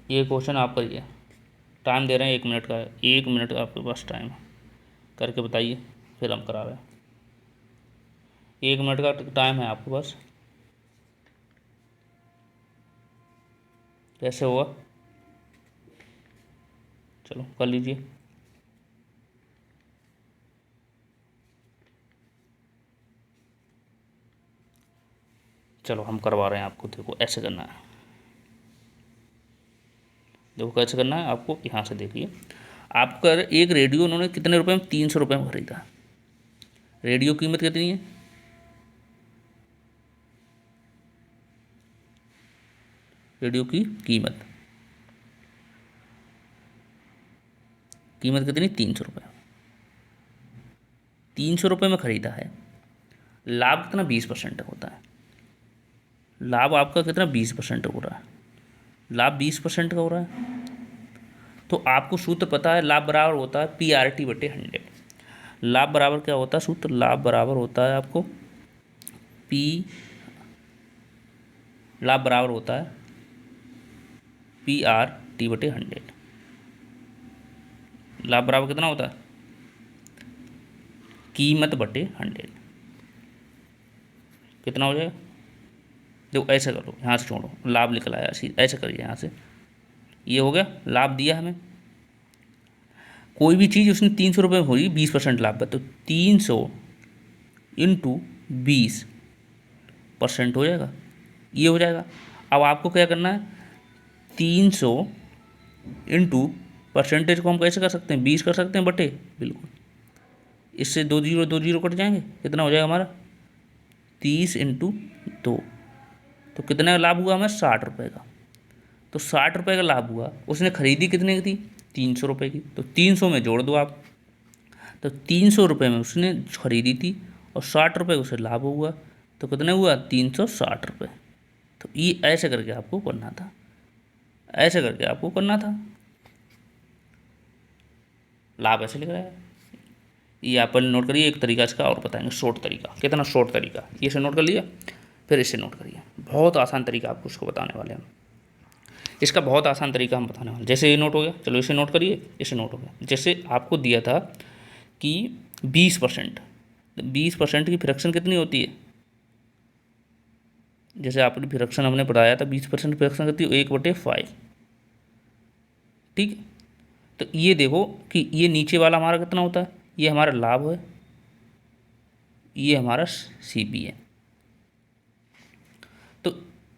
ये क्वेश्चन आप करिए। टाइम दे रहे हैं 1 मिनट का, 1 मिनट का आपके पास टाइम है, करके बताइए, फिर हम करा रहे हैं। 1 मिनट का टाइम है आपके पास, कैसे होगा, चलो कर लीजिए। चलो हम करवा रहे हैं आपको, देखो ऐसे करना है, देखो कैसे करना है आपको, यहाँ से देखिए। आपका एक रेडियो उन्होंने कितने रुपए में, 300 रुपये में खरीदा। रेडियो कीमत कितनी है, रेडियो की कीमत कीमत कितनी, 300 रुपये। 300 रुपये में खरीदा है, लाभ कितना, 20% होता है। लाभ आपका कितना, 20% हो रहा है, लाभ 20% का हो रहा है। तो आपको सूत्र पता है, लाभ बराबर होता है PRT/100। लाभ बराबर क्या होता है सूत्र, लाभ बराबर होता है आपको पी, लाभ बराबर होता है PRT/100। लाभ बराबर कितना होता है, कीमत बटे 100, कितना हो जाएगा। देखो ऐसे करो, यहाँ से छोड़ो, लाभ निकल आया, ऐसे करिए यहाँ से, ये हो गया लाभ दिया हमें। कोई भी चीज़ उसने 300 रुपये में हो रही, 20% लाभ है, तो 300 इंटू 20% हो जाएगा, ये हो जाएगा। अब आपको क्या करना है, 300 इंटू परसेंटेज को हम कैसे कर सकते हैं, 20 कर सकते हैं बटे, बिल्कुल, इससे 2 जीरो कट जाएंगे, कितना हो जाएगा हमारा 30 इंटू 2, तो कितना लाभ हुआ हमें, 60 रुपये का। तो 60 रुपये का लाभ हुआ, उसने खरीदी कितने की थी, 300 रुपये की, तो 300 में जोड़ दो आप, तो 300 रुपये में उसने खरीदी थी और 60 रुपये उसे लाभ हुआ, तो कितने हुआ, 360 रुपये। तो ये ऐसे करके आपको करना था, ऐसे करके आपको करना था, लाभ ऐसे लिख रहा है। ये आप पहले नोट करिए, एक तरीका इसका और बताएंगे, शॉर्ट तरीका, कितना शॉर्ट तरीका, ये से नोट कर लिया, फिर इससे नोट करिए। बहुत आसान तरीका आपको उसको बताने वाले हैं, इसका बहुत आसान तरीका हम बताने वाले। जैसे ये नोट हो गया, चलो इसे नोट करिए, इसे नोट हो गया। जैसे आपको दिया था कि 20%, 20% की फ्रैक्शन कितनी होती है, जैसे आपने फ्रैक्शन हमने पढ़ाया था, 20% फ्रैक्शन कितनी, 1/5, ठीक है। तो ये देखो कि ये नीचे वाला हमारा कितना होता है, ये हमारा लाभ है, ये हमारा CP है। तो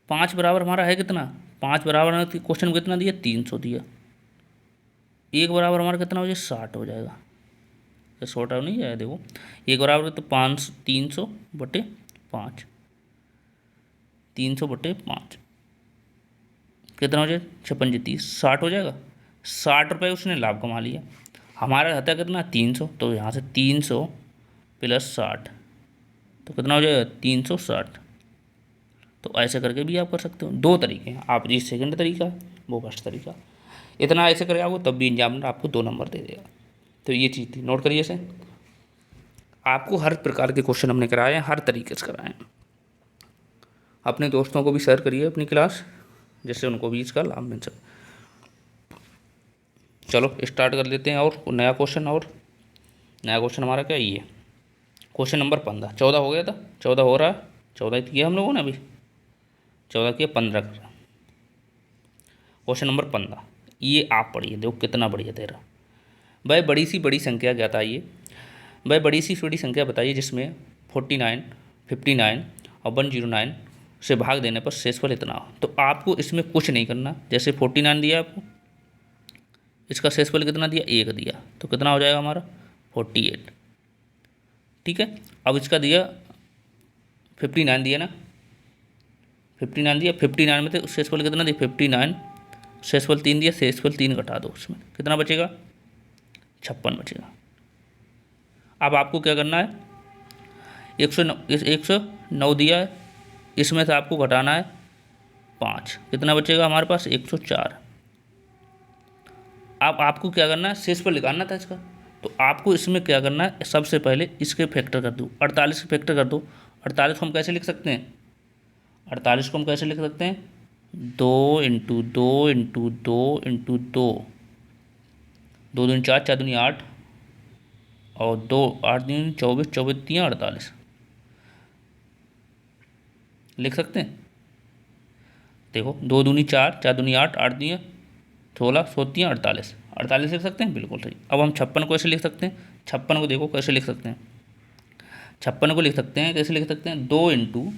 5 बराबर हमारा है कितना, 5 बराबर क्वेश्चन में कितना दिया, 300 दिया, 1 बराबर हमारा कितना हो जाए, 60 हो जाएगा, ये शॉर्ट आउट नहीं जाएगा। देखो 1 बराबर तो 300/5, 300/5 कितना हो जाए, 56/30, 60 हो जाएगा। 60 रुपये उसने लाभ कमा लिया, हमारा रहता है कितना, 300, तो यहाँ से 300 + 60, तो कितना हो जाएगा, 360। तो ऐसे करके भी आप कर सकते हो। दो तरीके हैं, आप ये सेकंड तरीका, वो फर्स्ट तरीका। इतना ऐसे करेगा वो तब भी एग्जामिनर आपको 2 नंबर दे देगा। तो ये चीज़ थी, नोट करिए इसे। आपको हर प्रकार के क्वेश्चन हमने कराए हैं, हर तरीके से कराए हैं। अपने दोस्तों को भी शेयर करिए अपनी क्लास, जिससे उनको भी इसका लाभ मिल सके। चलो स्टार्ट कर लेते हैं। और नया क्वेश्चन, और नया क्वेश्चन हमारा क्या, ये क्वेश्चन नंबर 15। 14 हो गया था, 14 हो रहा है, 14 ही किया हम लोगों ने अभी, 14 किया, 15 कर रहा। क्वेश्चन नंबर 15, ये आप पढ़िए, देखो कितना बढ़िया दे रहा। भाई बड़ी सी बड़ी संख्या क्या था ये, भाई बड़ी सी बड़ी संख्या बताइए जिसमें 49, 59 और 109 से भाग देने पर शेषफल इतना हो। तो आपको इसमें कुछ नहीं करना। जैसे 49 दिया आपको, इसका शेषफल कितना दिया, 1 दिया, तो कितना हो जाएगा हमारा 48। ठीक है, अब इसका दिया 59 दिया ना, 59 दिया, 59 में से शेषफल कितना दिया 59, शेषफल 3 दिया, शेषफल 3 घटा दो, उसमें कितना बचेगा 56 बचेगा। अब आपको क्या करना है, 109 दिया है, इसमें से आपको घटाना है 5, कितना बचेगा हमारे पास 104। अब आपको क्या करना है, शेषफल निकालना था इसका। तो आपको इसमें क्या करना है, सबसे पहले इसके फैक्टर कर दो, 48 के फैक्टर कर दो। 48 को हम कैसे लिख सकते हैं, 48 को हम कैसे लिख सकते हैं, 2 इंटू 2 इंटू 2 इंटू 2, 2 दूनी 4, 4 दूनी 8 और 2, 8 दूनी 24, 24 3 48 लिख सकते हैं। देखो 2 दूनी 4, 4 दूनी 8, 8 दिए 16, 16 48, 48 लिख सकते हैं, बिल्कुल सही। अब हम 56 को ऐसे लिख सकते हैं, 56 को देखो कैसे लिख सकते हैं, 56 को लिख सकते हैं, कैसे लिख सकते हैं, 2 इंटू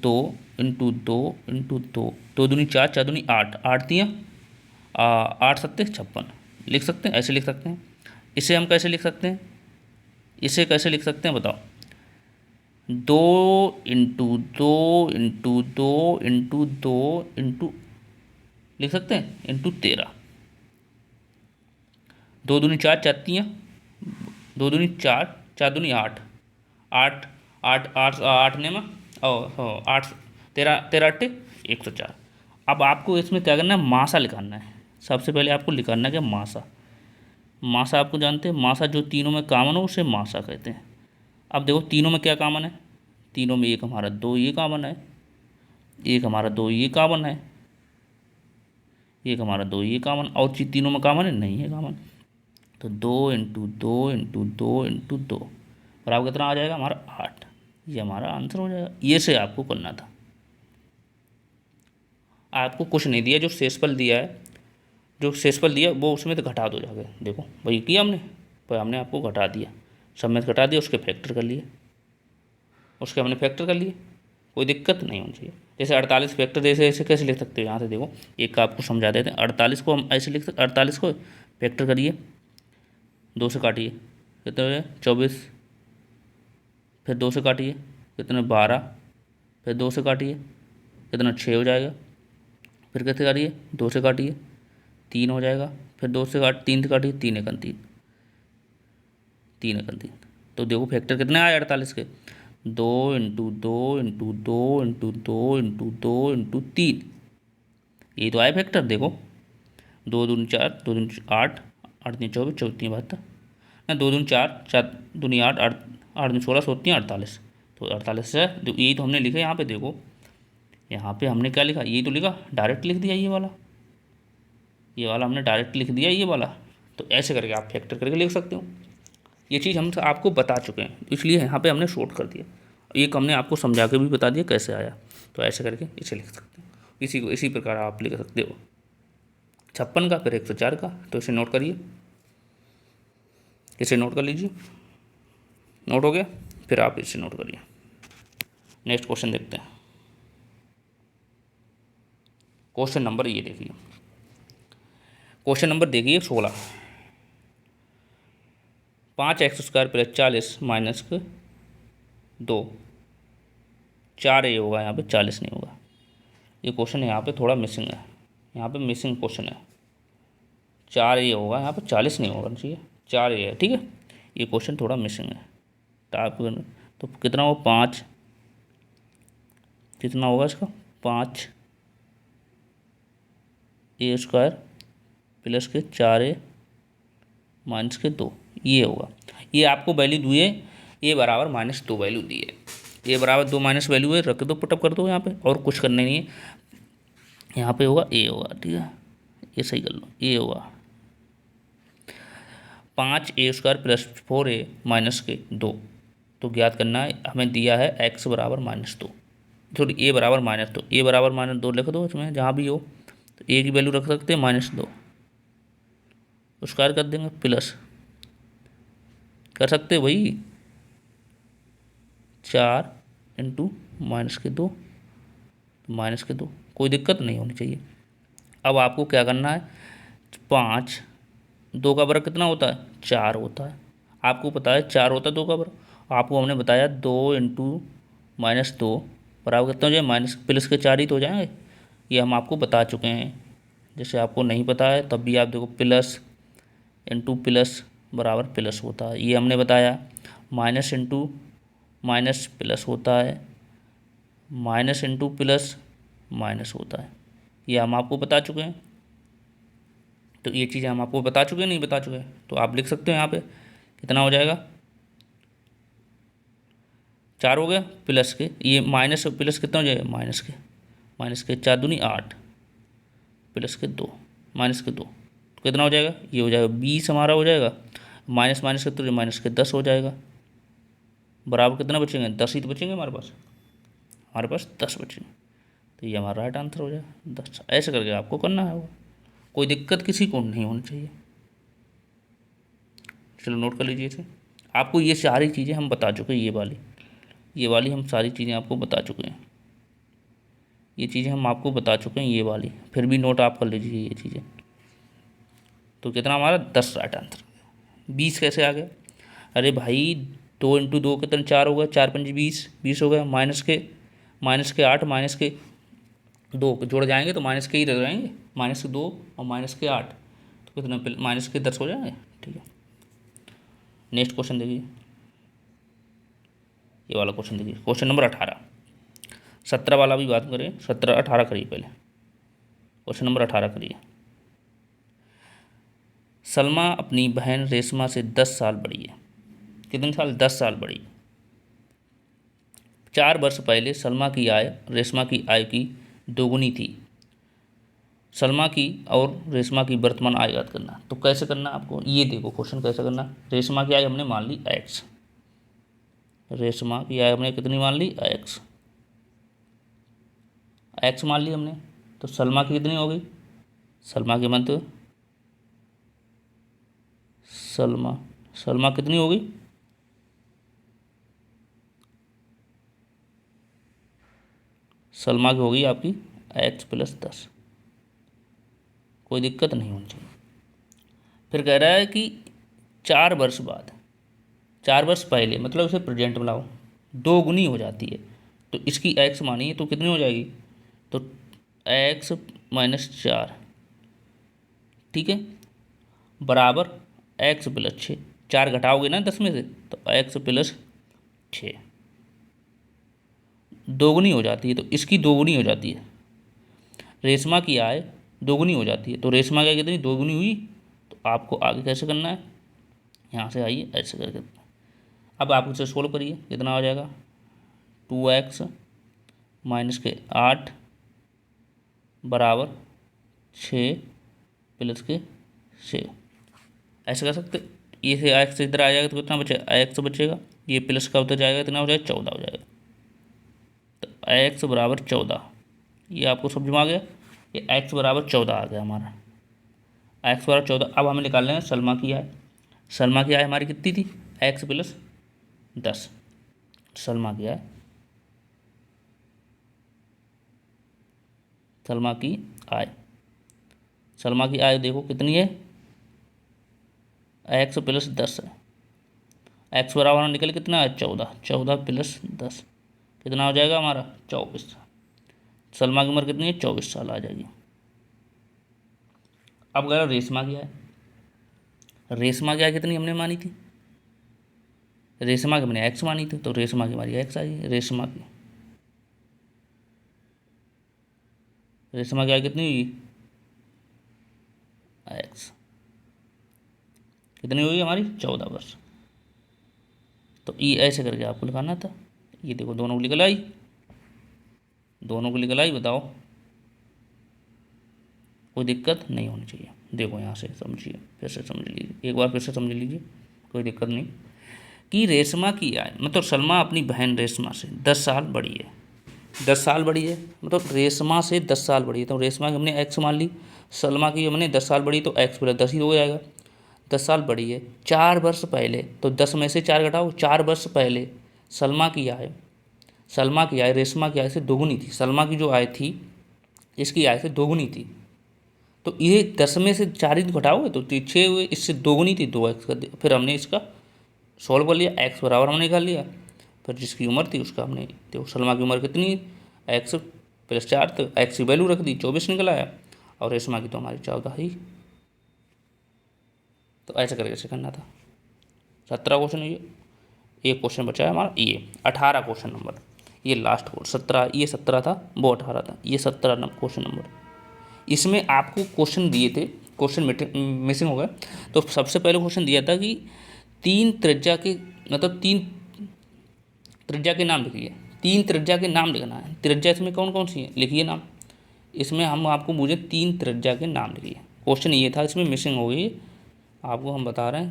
2 इंटू 2 इंटू 2, 2 दूनी 4, 4 दूनी 8, 8 दिया 8 सत्ते 56 लिख सकते हैं, ऐसे लिख सकते हैं। इसे हम कैसे लिख सकते हैं, इसे कैसे लिख सकते हैं बताओ, 2 इंटू 2 इंटू 2 इंटू 2 इंटू लिख सकते हैं, इंटू 13, 2 दूनी 4, 4 तियाँ, 2 दूनी 4, 4 दूनी 8, 8 8 8 8 ने में और 8 13 13 8 104। अब आपको इसमें क्या करना है, मासा लिखाना है। सबसे पहले आपको लिखाना है क्या, मासा। मासा आपको जानते हैं, मासा जो तीनों में कॉमन हो उसे मासा कहते हैं। अब देखो तीनों में क्या कॉमन है, तीनों में एक हमारा 2 ये कॉमन है, एक हमारा 2 ये कॉमन है, एक हमारा 2 ये कॉमन, और चीज तीनों में कॉमन है, नहीं है कॉमन। तो 2 इंटू 2 इंटू 2 इंटू 2 बराबर कितना आ जाएगा हमारा 8। ये हमारा आंसर हो जाएगा। ये से आपको करना था, आपको कुछ नहीं दिया, जो शेषफल दिया है, जो शेषफल दिया वो उसमें तो घटा दो जाके। देखो वही किया हमने, पर हमने आपको घटा दिया, सब में घटा दिया, उसके फैक्टर कर लिए, उसके हमने फैक्टर कर लिए, कोई दिक्कत नहीं होनी चाहिए। जैसे 48 फैक्टर जैसे ऐसे कैसे लिख सकते हो, यहाँ से देखो एक का आपको समझा देते हैं। 48 को हम ऐसे लिख सकते, 48 को फैक्टर करिए, 2 से काटिए कितने हो जाए 24, फिर 2 से काटिए कितने 12, फिर 2 से काटिए कितना 6 हो जाएगा, फिर कैसे काटिए 2 से काटिए 3 हो जाएगा, फिर 2 से 3 से काटिए 3 एकन 3, 3 एकन 3। तो देखो फैक्टर कितने आए 48 के, 2 into 2 into 2 into 2 into 2 into 3, ये तो आए फैक्टर। देखो 2 दूनी 4, 2 दूनी 8, 8 दूनी 24, 24 तीन 72 ना, 2 दूनी 4, 4 दूनी 8, 8 8 दूनी 16, 16 48। तो 48 से यही तो हमने लिखा यहाँ पे, देखो यहाँ पे हमने क्या लिखा, यही तो लिखा, डायरेक्ट लिख दिया, ये वाला हमने डायरेक्ट लिख दिया ये वाला। तो ऐसे करके आप फैक्टर करके लिख सकते हो। ये चीज़ हम आपको बता चुके हैं, इसलिए यहाँ पे हमने शॉर्ट कर दिया। एक हमने आपको समझा के भी बता दिया कैसे आया, तो ऐसे करके इसे लिख सकते हो। इसी को इसी प्रकार आप लिख सकते हो 56 का, फिर 104 का। तो इसे नोट करिए, इसे नोट कर लीजिए, नोट हो गया, फिर आप इसे नोट करिए। नेक्स्ट क्वेश्चन देखते हैं। क्वेश्चन नंबर ये देखिए, क्वेश्चन नंबर देखिए 16, 5x² प्लस 40 माइनस 2, 4 ये होगा, यहाँ पे 40 नहीं होगा। ये क्वेश्चन यहाँ पे थोड़ा मिसिंग है, यहाँ पे मिसिंग क्वेश्चन है। 4 ये होगा, यहाँ पे 40 नहीं होगा चाहिए, 4 ये है, ठीक है। ये क्वेश्चन थोड़ा मिसिंग है, तो कितना हो 5 कितना होगा इसका 5a² प्लस के 4a माइनस के 2, ये होगा। ये आपको वैल्यू दिए a बराबर -2 वैल्यू दी है, a बराबर 2 माइनस वैल्यू है, रख दो पुटअप कर दो यहाँ पे, और कुछ करने नहीं है। यहाँ पे होगा a होगा, ठीक है, ये सही कर लो, a होगा 5a² प्लस 4a माइनस के 2। तो ज्ञात करना है, हमें दिया है x बराबर -2, सॉरी a बराबर -2, a बराबर -2 लिख दो इसमें जहाँ भी हो, तो a की वैल्यू रख सकते हैं -2, स्क्वायर कर देंगे, प्लस कर सकते हैं वही 4 इंटू -2, -2, कोई दिक्कत नहीं होनी चाहिए। अब आपको क्या करना है, 5, 2 का वर्ग कितना होता है 4 होता है, आपको पता है 4 होता है 2 का वर्ग, आपको हमने बताया 2 इंटू -2 बराबर कितना हो जाए माइनस प्लस के 4 ही तो हो जाएंगे, ये हम आपको बता चुके हैं। जैसे आपको नहीं पता है तब भी आप देखो प्लस इंटू प्लस बराबर प्लस होता है, ये हमने बताया। माइनस इंटू माइनस प्लस होता है, माइनस इंटू प्लस माइनस होता है, ये हम आपको बता चुके हैं। तो ये चीज़ें हम आपको बता चुके हैं, नहीं बता चुके हैं, तो आप लिख सकते हो यहाँ पे कितना हो जाएगा 4 हो गया, प्लस के ये माइनस प्लस कितना हो जाएगा माइनस के 4 दूनी 8 प्लस के 2 माइनस के 2, तो कितना हो जाएगा, ये हो जाएगा 20 हमारा हो जाएगा, माइनस माइनस के तो माइनस के 10 हो जाएगा, बराबर कितना बचेंगे 10 ही तो बचेंगे हमारे पास 10 बचेंगे, तो ये हमारा राइट आंसर हो जाएगा 10। ऐसे करके आपको करना है, वो कोई दिक्कत किसी को नहीं होनी चाहिए। चलो नोट कर लीजिए इसे, आपको ये सारी चीज़ें हम बता चुके हैं, ये वाली हम सारी चीज़ें आपको बता चुके हैं, ये चीज़ें हम आपको बता चुके हैं ये वाली, फिर भी नोट आप कर लीजिए ये चीज़ें। तो कितना हमारा 10 राइट आंसर, 20 कैसे आ गया, अरे भाई 2 इंटू 2 कितना 4 हो गया, 4 पंजे 20 हो गया, माइनस के 8 माइनस के 2 जोड़ जाएंगे तो माइनस के ही रह जाएंगे, -2 और -8, तो कितना -10 हो जाएंगे, ठीक है। नेक्स्ट क्वेश्चन देखिए, ये वाला क्वेश्चन देखिए, क्वेश्चन नंबर 18, 17 वाला भी बात करें, 17 18 करिए पहले, क्वेश्चन नंबर 18 करिए। सलमा अपनी बहन रेशमा से 10 साल बड़ी है, कितने साल 10 साल बड़ी। 4 वर्ष पहले सलमा की आय रेशमा की आय की दोगुनी थी, सलमा की और रेशमा की वर्तमान आय याद करना। तो कैसे करना आपको, ये देखो क्वेश्चन कैसे करना, रेशमा की आय हमने मान ली x, रेशमा की आय हमने कितनी मान ली x मान ली हमने, तो सलमा की कितनी हो गई, सलमा की मतलब सलमा कितनी हो गई, सलमा की हो गई आपकी x + 10, कोई दिक्कत नहीं होनी चाहिए। फिर कह रहा है कि 4 वर्ष बाद, 4 वर्ष पहले मतलब उसे प्रेजेंट में लाओ, 2 गुनी हो जाती है, तो इसकी x मानिए तो कितनी हो जाएगी, तो x - 4, ठीक है, बराबर x + 6, 4 घटाओगे ना 10 में से तो x + 6 दोगुनी हो जाती है, तो इसकी दोगुनी हो जाती है, रेशमा की आय दोगुनी हो जाती है, तो रेशमा की आय कितनी दोगुनी हुई, तो आपको आगे कैसे करना है, यहाँ से आइए ऐसे करके, अब आप इसे सोल्व करिए, कितना हो जाएगा 2x - 8 बराबर 6 + के 6, ऐसे कर सकते, ये से x इधर आ जाएगा तो कितना बचेगा x बचेगा, ये प्लस का उधर जाएगा कितना हो जाएगा 14 हो जाएगा, तो x बराबर 14, ये आपको समझ में आ गया, ये x बराबर 14 आ गया हमारा, x बराबर 14। अब हमें निकालना है सलमा की आय, सलमा की आय हमारी कितनी थी x + 10, सलमा की आय, सलमा की आय, सलमा की आय देखो कितनी है x + 10 है, x बराबर निकल कितना है 14, 14 + 10 कितना हो जाएगा हमारा 24, सलमा की उम्र कितनी है 24 साल आ जाएगी। अब अगर रेशमा की आय, रेशमा की आय कितनी हमने मानी थी, रेशमा की हमने x मानी थी, तो रेशमा की हमारी x आई, रेशमा की रेशमा की आयु कितनी हुई, एक्स कितनी हुई हमारी, 14 वर्ष। तो ये ऐसे करके आपको लिखाना था। ये देखो दोनों को निकल आई, दोनों को निकल आई, बताओ कोई दिक्कत नहीं होनी चाहिए। देखो यहाँ से समझिए, फिर से समझ लीजिए, एक बार फिर से समझ लीजिए, कोई दिक्कत नहीं। कि रेशमा की आयु मतलब सलमा अपनी बहन रेशमा से 10 साल बड़ी है, 10 साल बड़ी है, मतलब रेशमा से 10 साल बड़ी है। तो रेशमा की हमने एक्स मान ली, सलमा की हमने 10 साल बड़ी, तो एक्स प्लस 10 ही हो जाएगा। 10 साल बड़ी है, 4 वर्ष पहले, तो 10 में से 4 घटाओ, 4 वर्ष पहले सलमा की आय, सलमा की आय रेशमा की आय से दोगुनी थी। सलमा की जो आय थी इसकी आय से दोगुनी थी। तो ये 10 में से 4 ही घटाओगे तो 6 हुए, इससे दोगुनी थी 2x का। फिर हमने इसका सॉल्व कर लिया, एक्स बराबर हमने निकाल लिया। फिर जिसकी उम्र थी उसका हमने, देखो सलमा की उम्र कितनी, एक्स प्लस 4, तो एक्स की वैल्यू रख दी, 24 निकल आया। और रेशमा की तो हमारी 14 ही। तो ऐसे करके ऐसे करना था। 17 क्वेश्चन, ये एक क्वेश्चन बचा है हमारा, ये 18 क्वेश्चन नंबर, ये लास्ट क्वेश्चन 17, ये 17 था वो 18 था, ये 17 क्वेश्चन नंबर। इसमें आपको क्वेश्चन दिए थे, क्वेश्चन मिसिंग हो गया। तो सबसे पहले क्वेश्चन दिया था कि 3 त्रिज्या के, मतलब 3 त्रिज्या के नाम लिखिए, 3 त्रिज्या के नाम लिखना है। त्रिज्या इसमें कौन कौन सी है, लिखिए नाम। इसमें हम आपको पूछे 3 त्रिज्या के नाम लिखिए, क्वेश्चन ये था, इसमें मिसिंग हो गई, आपको हम बता रहे हैं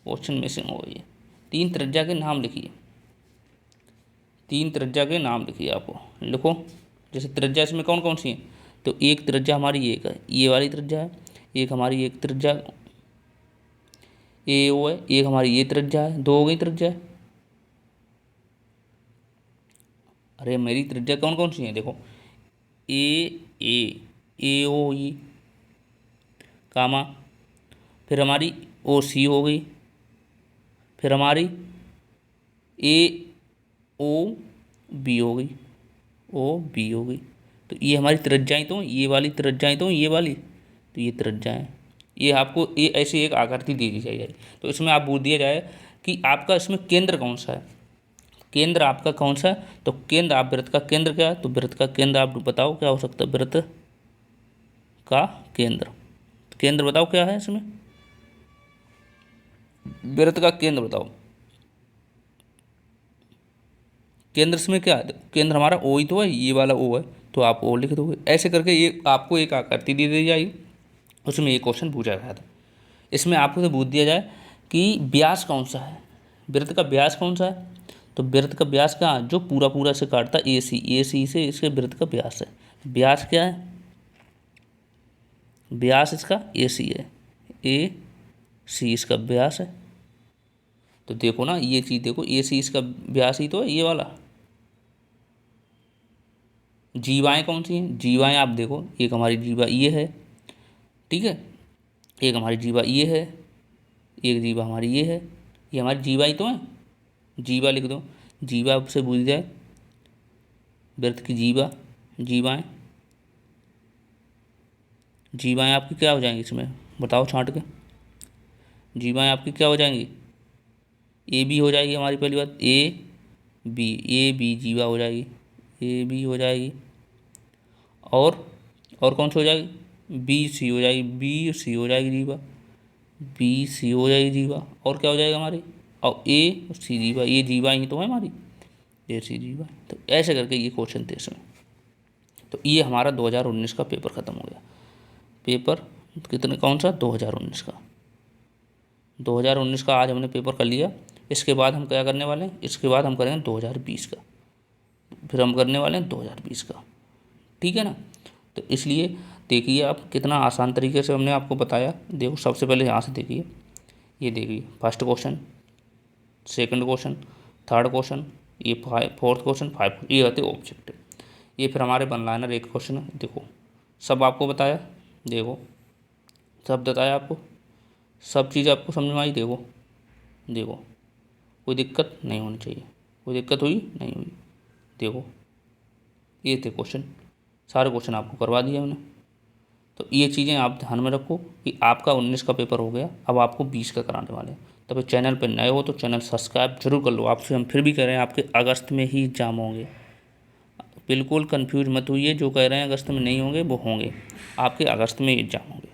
क्वेश्चन मिसिंग हो गई है। 3 त्रिज्या के नाम लिखिए, 3 त्रिज्या के नाम लिखिए, आपको लिखो। जैसे त्रिज्या इसमें कौन कौन सी है, तो एक त्रिज्या हमारी एक है, ये वाली त्रिज्या है, एक हमारी एक त्रिज्या ए ओ है, एक हमारी ये त्रिज्या है, 2 हो गई त्रिज्या। अरे मेरी त्रिज्या कौन कौन सी है, देखो ए ओ ई कामा, फिर हमारी ओ सी हो गई, फिर हमारी ए ओ बी हो गई, ओ बी हो गई। तो ये हमारी त्रिज्याएँ तो, ये वाली त्रिज्याएँ तो, ये वाली, तो ये त्रिज्याएँ, ये आपको ये ऐसी एक आकृति दी जाएगी। तो इसमें आप पूछ दिया जाए कि आपका इसमें केंद्र कौन सा है, केंद्र आपका कौन सा है, तो केंद्र, आप वृत्त का केंद्र क्या है, तो वृत्त का केंद्र आप बताओ क्या हो सकता है, वृत्त का केंद्र, केंद्र बताओ क्या है इसमें, वृत्त का केंद्र बताओ, केंद्र इसमें क्या है, केंद्र हमारा ओ ही तो है, ये वाला ओ है, तो आप ओ लिख दोगे। ऐसे करके ये आपको एक आकृति दी जाएगी, उसमें ये क्वेश्चन पूछा गया था। इसमें आपको तो पूछ दिया जाए कि व्यास कौन सा है, वृत्त का व्यास कौन सा है, तो वृत्त का व्यास क्या है, जो पूरा पूरा से काटता है, ए सी से इसके वृत्त का व्यास है। व्यास क्या है, व्यास इसका ए सी है, ए सी इसका व्यास है। तो देखो ना ये चीज़ देखो, ए सी इसका व्यास ही तो है, ये वाला। जीवाएँ कौन सी हैं, जीवाएँ आप देखो, एक हमारी जीवा ये है, ठीक है, एक हमारी जीवा ये है, एक जीवा हमारी ये है, ये हमारी जीवा ही तो है, जीवा लिख दो। जीवा से पूछ जाए वृत्त की जीवा, जीवाएँ, जीवाएँ आपकी क्या हो जाएंगी इसमें, बताओ छांट के, जीवाएँ आपकी क्या हो जाएंगी, ए बी हो जाएगी हमारी, पहली बात ए बी जीवा हो जाएगी, ए बी हो जाएगी। और कौन सी हो जाएगी, बी सी हो जाएगी, बी सी हो जाएगी जीवा, बी सी हो जाएगी जीवा। और क्या हो जाएगा हमारी, और ए सी जीवा, ये जीवा ही तो है हमारी, ए सी जीवा। तो ऐसे करके ये क्वेश्चन थे इसमें। तो ये हमारा 2019 का पेपर ख़त्म हो गया। पेपर कितने, कौन सा, 2019 का, 2019 का आज हमने पेपर कर लिया। इसके बाद हम क्या करने वाले हैं, इसके बाद हम करेंगे 2020 का, फिर हम करने वाले हैं 2020 का, ठीक है ना। तो इसलिए देखिए आप कितना आसान तरीके से हमने आपको बताया। देखो सबसे पहले यहाँ से देखिए, ये देखिए first question, second question, third question, ये फोर्थ क्वेश्चन, 5, ये होते ऑब्जेक्टिव। ये फिर हमारे वन लाइनर एक क्वेश्चन है, देखो सब आपको बताया, देखो सब बताया आपको, सब चीज़ आपको समझ में आई। देखो देखो कोई दिक्कत नहीं होनी चाहिए, कोई दिक्कत हुई नहीं हुई। देखो ये थे क्वेश्चन, सारे क्वेश्चन आपको करवा दिए हमने। तो ये चीज़ें आप ध्यान में रखो कि आपका 19 का पेपर हो गया, अब आपको 20 का कराने वाले हैं। तभी चैनल पर नए हो तो चैनल सब्सक्राइब जरूर कर लो। आपसे हम फिर भी कह रहे हैं, आपके अगस्त में ही एग्जाम होंगे, बिल्कुल कंफ्यूज मत होइए, जो कह रहे हैं अगस्त में नहीं होंगे वो होंगे, आपके अगस्त में एग्ज़ाम होंगे।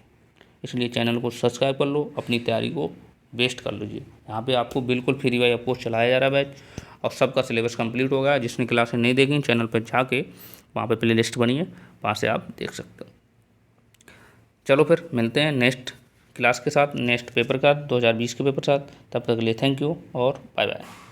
इसलिए चैनल को सब्सक्राइब कर लो, अपनी तैयारी को बेस्ट कर लीजिए। यहाँ पे आपको बिल्कुल फ्री वाई अप्रोच चलाया जा रहा है बैच, और सबका सिलेबस कंप्लीट हो गया। जिसने क्लासें नहीं देखी चैनल पर जाके वहाँ पे प्ले लिस्ट बनी है, वहाँ से आप देख सकते हो। चलो फिर मिलते हैं नेक्स्ट क्लास के साथ, नेक्स्ट पेपर का 2020 के पेपर के साथ। तब तक के लिए थैंक यू और बाय बाय।